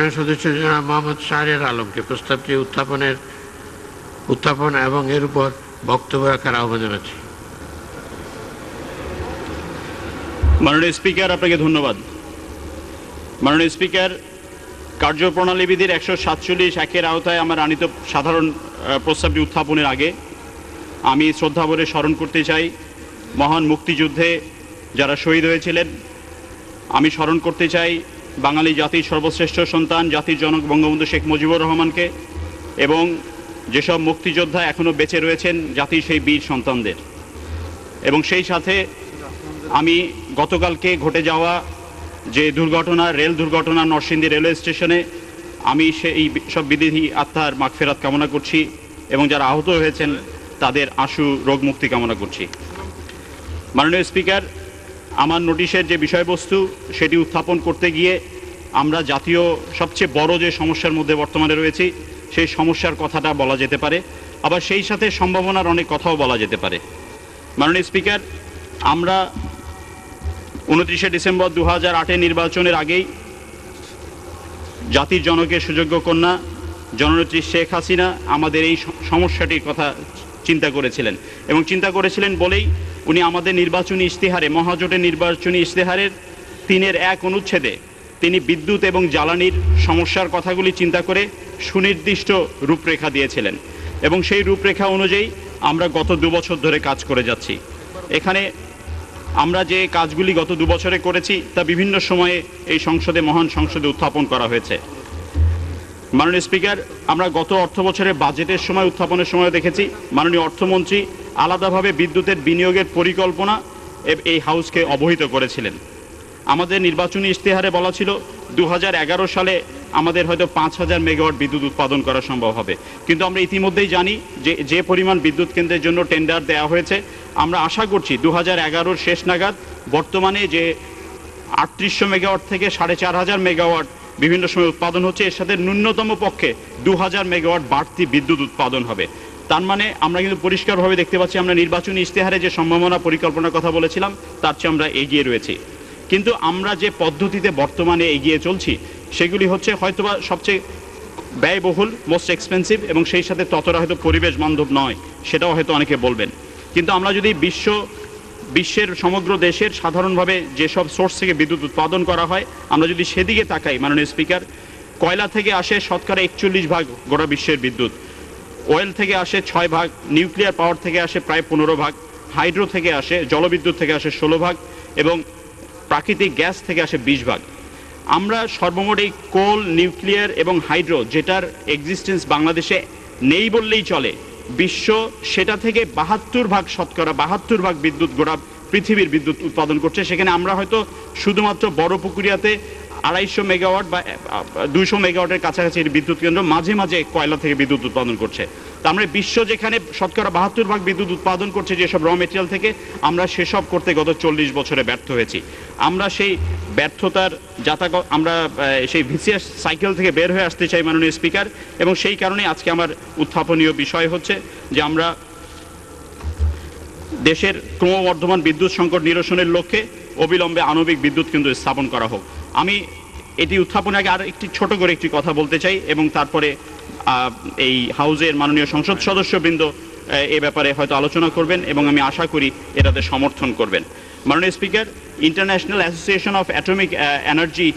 মাননীয় সদস্য জনাব মোহাম্মদ শাহরিয়ার আলমকে প্রস্তাবটি উত্থাপন এবং এর উপর বক্তব্য রাখার আহ্বান জানাচ্ছি। মাননীয় স্পিকার, আপনাকে ধন্যবাদ। মাননীয় স্পিকার, কার্যপ্রণালীবিধির 147(1) আওতায় আমার আনিত সাধারণ প্রস্তাবটি উত্থাপনের আগে আমি শ্রদ্ধাভরে স্মরণ করতে চাই মহান মুক্তিযুদ্ধে যারা শহীদ হয়েছিলেন। আমি স্মরণ করতে চাই বাঙালি জাতির সর্বশ্রেষ্ঠ সন্তান জাতির জনক বঙ্গবন্ধু শেখ মুজিবুর রহমানকে এবং যেসব মুক্তিযোদ্ধা এখনও বেঁচে রয়েছেন জাতির সেই বীর সন্তানদের। এবং সেই সাথে আমি গতকালকে ঘটে যাওয়া যে দুর্ঘটনা, রেল দুর্ঘটনা নরসিংদী রেলওয়ে স্টেশনে, আমি সেই সব বিদেহী আত্মার মাগফিরাত কামনা করছি এবং যারা আহত হয়েছেন তাদের আশু রোগ মুক্তি কামনা করছি। মাননীয় স্পিকার, আমার নোটিশের যে বিষয়বস্তু সেটি উত্থাপন করতে গিয়ে আমরা জাতীয় সবচেয়ে বড় যে সমস্যার মধ্যে বর্তমানে রয়েছি সেই সমস্যার কথাটা বলা যেতে পারে, আবার সেই সাথে সম্ভাবনার অনেক কথাও বলা যেতে পারে। মাননীয় স্পিকার, আমরা 29শে ডিসেম্বর 2008 নির্বাচনের আগেই জাতির জনকের সুযোগ্য কন্যা জননেত্রী শেখ হাসিনা আমাদের এই সমস্যাটির কথা চিন্তা করেছিলেন এবং চিন্তা করেছিলেন বলেই উনি আমাদের নির্বাচনী ইশতেহারে, মহাজোটের নির্বাচনী ইশতেহারের 3(1) অনুচ্ছেদে তিনি বিদ্যুৎ এবং জ্বালানির সমস্যার কথাগুলি চিন্তা করে সুনির্দিষ্ট রূপরেখা দিয়েছিলেন এবং সেই রূপরেখা অনুযায়ী আমরা গত 2 বছর ধরে কাজ করে যাচ্ছি। এখানে আমরা যে কাজগুলি গত 2 বছরে করেছি তা বিভিন্ন সময়ে এই সংসদে, মহান সংসদে উত্থাপন করা হয়েছে। মাননীয় স্পিকার, আমরা গত অর্থ বছরের বাজেটের সময় উত্থাপনের সময় দেখেছি মাননীয় অর্থমন্ত্রী আলাদাভাবে বিদ্যুতের বিনিয়োগের পরিকল্পনা এই হাউসকে অবহিত করেছিলেন। আমাদের নির্বাচনী ইশতেহারে বলা ছিল 2011 সালে আমাদের হয়তো 5000 মেগাওয়াট বিদ্যুৎ উৎপাদন করা সম্ভব হবে, কিন্তু আমরা ইতিমধ্যেই জানি যে পরিমাণ বিদ্যুৎ কেন্দ্রের জন্য টেন্ডার দেওয়া হয়েছে, আমরা আশা করছি 2011 শেষ নাগাদ বর্তমানে যে 3800 মেগাওয়াট থেকে 4500 মেগাওয়াট বিভিন্ন সময় উৎপাদন হচ্ছে, এর সাথে ন্যূনতম পক্ষে 2000 মেগাওয়াট বাড়তি বিদ্যুৎ উৎপাদন হবে। তার মানে আমরা কিন্তু পরিষ্কারভাবে দেখতে পাচ্ছি আমরা নির্বাচনী ইশতেহারে যে সম্ভাবনা পরিকল্পনার কথা বলেছিলাম তার চেয়ে আমরা এগিয়ে রয়েছি। কিন্তু আমরা যে পদ্ধতিতে বর্তমানে এগিয়ে চলছি সেগুলি হচ্ছে হয়তোবা সবচেয়ে ব্যয়বহুল, মোস্ট এক্সপেন্সিভ এবং সেই সাথে ততটা হয়তো পরিবেশ বান্ধব নয়, সেটাও হয়তো অনেকে বলবেন। কিন্তু আমরা যদি বিশ্বের সমগ্র দেশের সাধারণভাবে যেসব সোর্স থেকে বিদ্যুৎ উৎপাদন করা হয় আমরা যদি সেদিকে তাকাই, মাননীয় স্পিকার, কয়লা থেকে আসে শতকরা 41% গোটা বিশ্বের বিদ্যুৎ, অয়েল থেকে আসে 6%, নিউক্লিয়ার পাওয়ার থেকে আসে প্রায় 15%, হাইড্রো থেকে আসে, জলবিদ্যুৎ থেকে আসে 16% এবং প্রাকৃতিক গ্যাস থেকে আসে 20%। আমরা সর্বমোট এই কোল, নিউক্লিয়ার এবং হাইড্রো, যেটার এক্সিস্টেন্স বাংলাদেশে নেই বললেই চলে, বিশ্ব সেটা থেকে 72% শতকরা 72% বিদ্যুৎ গোটা পৃথিবীর বিদ্যুৎ উৎপাদন করছে। সেখানে আমরা হয়তো শুধুমাত্র বড় পুকুরিয়াতে 250 মেগাওয়াট বা 200 মেগাওয়াটের কাছাকাছি বিদ্যুৎ কেন্দ্র মাঝে মাঝে কয়লা থেকে বিদ্যুৎ উৎপাদন করছে। তা আমরা বিশ্ব যেখানে শতকরা 72% বিদ্যুৎ উৎপাদন করছে যেসব র মেটেরিয়াল থেকে, আমরা সেসব করতে গত 40 বছরে ব্যর্থ হয়েছি। আমরা সেই ব্যর্থতার আমরা সেই ভিসিএস সাইকেল থেকে বের হয়ে আসতে চাই মাননীয় স্পিকার, এবং সেই কারণে আজকে আমার উত্থাপনীয় বিষয় হচ্ছে যে আমরা দেশের ক্রমবর্ধমান বিদ্যুৎ সংকট নিরসনের লক্ষ্যে অবিলম্বে আণবিক বিদ্যুৎ কেন্দ্র স্থাপন করা হোক। আমি এটি উত্থাপনের আগে আর একটি ছোট করে একটি কথা বলতে চাই এবং তারপরে এই হাউজের মাননীয় সংসদ সদস্যবৃন্দ এ ব্যাপারে হয়তো আলোচনা করবেন এবং আমি আশা করি এটাতে সমর্থন করবেন। মাননীয় speaker, international association of atomic energy,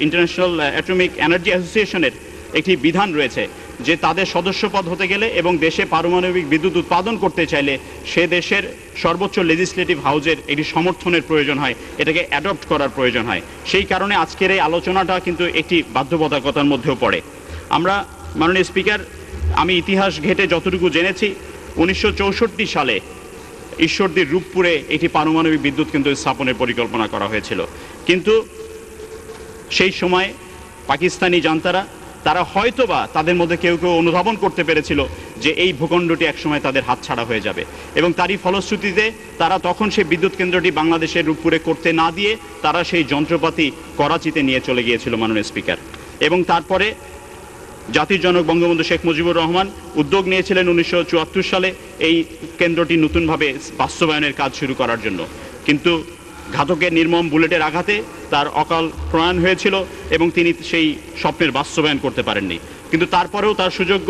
international atomic energy অ্যাসোসিয়েশনের একটি বিধান রয়েছে যে তাদের সদস্যপদ হতে গেলে এবং দেশে পারমাণবিক বিদ্যুৎ উৎপাদন করতে চাইলে সে দেশের সর্বোচ্চ লেজিসলেটিভ হাউজের একটি সমর্থনের প্রয়োজন হয়, এটাকে অ্যাডপ্ট করার প্রয়োজন হয়। সেই কারণে আজকের এই আলোচনাটা কিন্তু একটি বাধ্যবাধকতার মধ্যেও পড়ে। আমরা মাননীয় স্পিকার, আমি ইতিহাস ঘেঁটে যতটুকু জেনেছি 1964 সালে ঈশ্বরদীর রূপপুরে একটি পারমাণবিক বিদ্যুৎ কেন্দ্র স্থাপনের পরিকল্পনা করা হয়েছিল, কিন্তু সেই সময় পাকিস্তানি জান্তারা তারা হয়তোবা তাদের মধ্যে কেউ কেউ অনুধাবন করতে পেরেছিল যে এই ভূখণ্ডটি একসময় তাদের হাতছাড়া হয়ে যাবে এবং তারই ফলশ্রুতিতে তারা তখন সেই বিদ্যুৎ কেন্দ্রটি বাংলাদেশের রূপপুরে করতে না দিয়ে তারা সেই যন্ত্রপাতি করাচিতে নিয়ে চলে গিয়েছিল মাননীয় স্পিকার। এবং তারপরে জাতির জনক বঙ্গবন্ধু শেখ মুজিবুর রহমান উদ্যোগ নিয়েছিলেন 1974 সালে এই কেন্দ্রটি নতুনভাবে বাস্তবায়নের কাজ শুরু করার জন্য, কিন্তু ঘাতকের নির্মম বুলেটের আঘাতে তার অকাল প্রয়াণ হয়েছিল এবং তিনি সেই স্বপ্নের বাস্তবায়ন করতে পারেননি। কিন্তু তারপরেও তার সুযোগ্য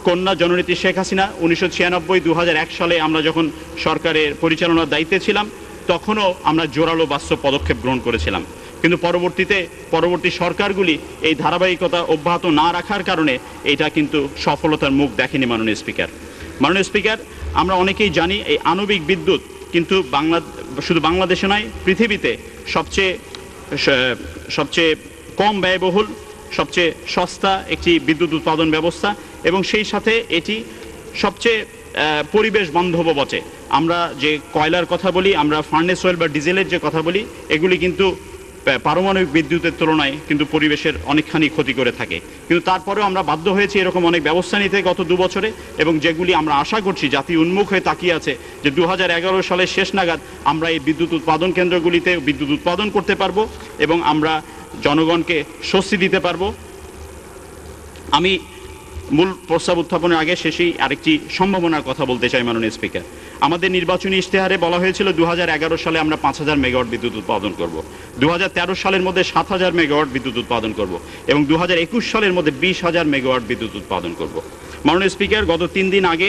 কন্যা জননেত্রী শেখ হাসিনা 1996-2001 সালে আমরা যখন সরকারের পরিচালনার দায়িত্বে ছিলাম তখনও আমরা জোরালো বাস্তব পদক্ষেপ গ্রহণ করেছিলাম। কিন্তু পরবর্তী সরকারগুলি এই ধারাবাহিকতা অব্যাহত না রাখার কারণে এটা কিন্তু সফলতার মুখ দেখেনি। মাননীয় স্পিকার, আমরা অনেকেই জানি এই আণবিক বিদ্যুৎ কিন্তু শুধু বাংলাদেশে নয়, পৃথিবীতে সবচেয়ে কম ব্যয়বহুল, সবচেয়ে সস্তা একটি বিদ্যুৎ উৎপাদন ব্যবস্থা এবং সেই সাথে এটি সবচেয়ে পরিবেশ বান্ধব বটে। আমরা যে কয়লার কথা বলি, আমরা ফার্নেস অয়েল বা ডিজেলের যে কথা বলি, এগুলি কিন্তু পারমাণবিক বিদ্যুতের তুলনায় কিন্তু পরিবেশের অনেকখানি ক্ষতি করে থাকে। কিন্তু তারপরেও আমরা বাধ্য হয়েছি এরকম অনেক ব্যবস্থা নিতে গত 2 বছরে, এবং যেগুলি আমরা আশা করছি জাতি উন্মুখ হয়ে তাকিয়ে আছে যে 2011 সালের শেষ নাগাদ আমরা এই বিদ্যুৎ উৎপাদন কেন্দ্রগুলিতে বিদ্যুৎ উৎপাদন করতে পারবো এবং আমরা জনগণকে স্বস্তি দিতে পারবো। আমি মূল প্রস্তাব উত্থাপনের আগে শেষেই আরেকটি সম্ভাবনার কথা বলতে চাই। মাননীয় স্পিকার, আমাদের নির্বাচনী ইশতেহারে বলা হয়েছিল 2011 সালে আমরা 5000 মেগাওয়াট বিদ্যুৎ উৎপাদন করব, 2013 সালের মধ্যে 7000 মেগাওয়াট বিদ্যুৎ উৎপাদন করব এবং 2021 সালের মধ্যে 20,000 মেগাওয়াট বিদ্যুৎ উৎপাদন করব। মাননীয় স্পিকার, গত 3 দিন আগে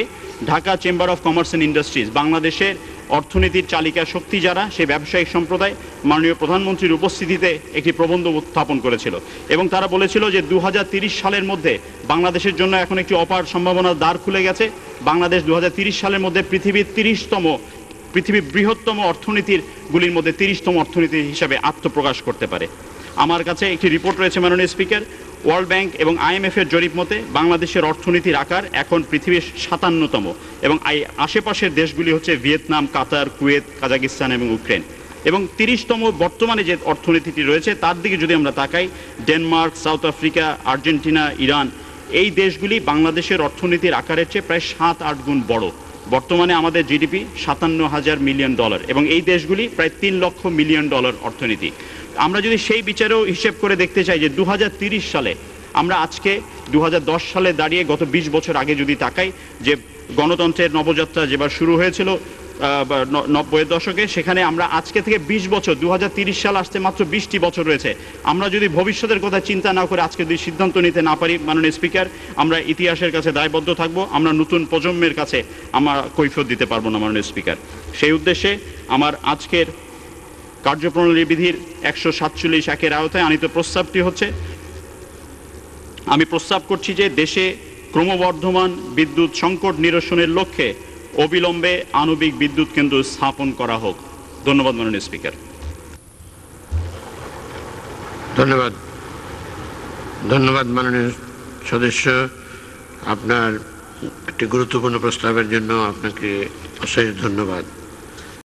Dhaka chamber of commerce and industries, বাংলাদেশের অর্থনীতির চালিকা শক্তি যারা, সেই ব্যবসায়িক সম্প্রদায় মাননীয় প্রধানমন্ত্রীর উপস্থিতিতে একটি প্রবন্ধ উত্থাপন করেছিল এবং তারা বলেছিল যে 2030 সালের মধ্যে বাংলাদেশের জন্য এখন একটি অপার সম্ভাবনার দ্বার খুলে গেছে। বাংলাদেশ 2030 সালের মধ্যে পৃথিবীর বৃহত্তম অর্থনীতির গুলির মধ্যে 30তম অর্থনীতি হিসাবে আত্মপ্রকাশ করতে পারে। আমার কাছে একটি রিপোর্ট রয়েছে মাননীয় স্পিকার, ওয়ার্ল্ড ব্যাংক এবং IMF এর জরিপ মতে বাংলাদেশের অর্থনীতির আকার এখন পৃথিবীর 57তম এবং আশেপাশের দেশগুলি হচ্ছে ভিয়েতনাম, কাতার, কুয়েত, কাজাকিস্তান এবং ইউক্রেন। এবং 30তম বর্তমানে যে অর্থনীতিটি রয়েছে তার দিকে যদি আমরা তাকাই, Denmark, south Africa, Argentina, Iran, এই দেশগুলি বাংলাদেশের অর্থনীতির আকারের চেয়ে প্রায় 7-8 গুণ বড়। বর্তমানে আমাদের জিডিপি $57,000 মিলিয়ন এবং এই দেশগুলি প্রায় $3 লক্ষ মিলিয়ন অর্থনীতি। আমরা যদি সেই বিচারেও হিসেব করে দেখতে চাই যে 2030 সালে আমরা আজকে 2010 সালে দাঁড়িয়ে গত 20 বছর আগে যদি তাকাই, যে গণতন্ত্রের নবযাত্রা যেবার শুরু হয়েছিল 90-এর দশকে, সেখানে আমরা আজকে থেকে 20 বছর, 2030 সাল আসতে মাত্র 20টি বছর রয়েছে। আমরা যদি ভবিষ্যতের কথা চিন্তা না করে আজকে যদি সিদ্ধান্ত নিতে না পারি মাননীয় স্পিকার, আমরা ইতিহাসের কাছে দায়বদ্ধ থাকবো, আমরা নতুন প্রজন্মের কাছে আমরা কৈফিয়ত দিতে পারবো না মাননীয় স্পিকার। সেই উদ্দেশ্যে আমার আজকের কার্যপ্রণালী বিধির 147(1) আওতায় আনিত প্রস্তাবটি হচ্ছে, আমি প্রস্তাব করছি যে দেশে ক্রমবর্ধমান বিদ্যুৎ সংকট নিরসনের লক্ষ্যে অবিলম্বে আণবিক বিদ্যুৎ কেন্দ্র স্থাপন করা হোক। ধন্যবাদ মাননীয় স্পিকার। ধন্যবাদ মাননীয় সদস্য, আপনার একটি গুরুত্বপূর্ণ প্রস্তাবের জন্য আপনাকে অশেষ ধন্যবাদ।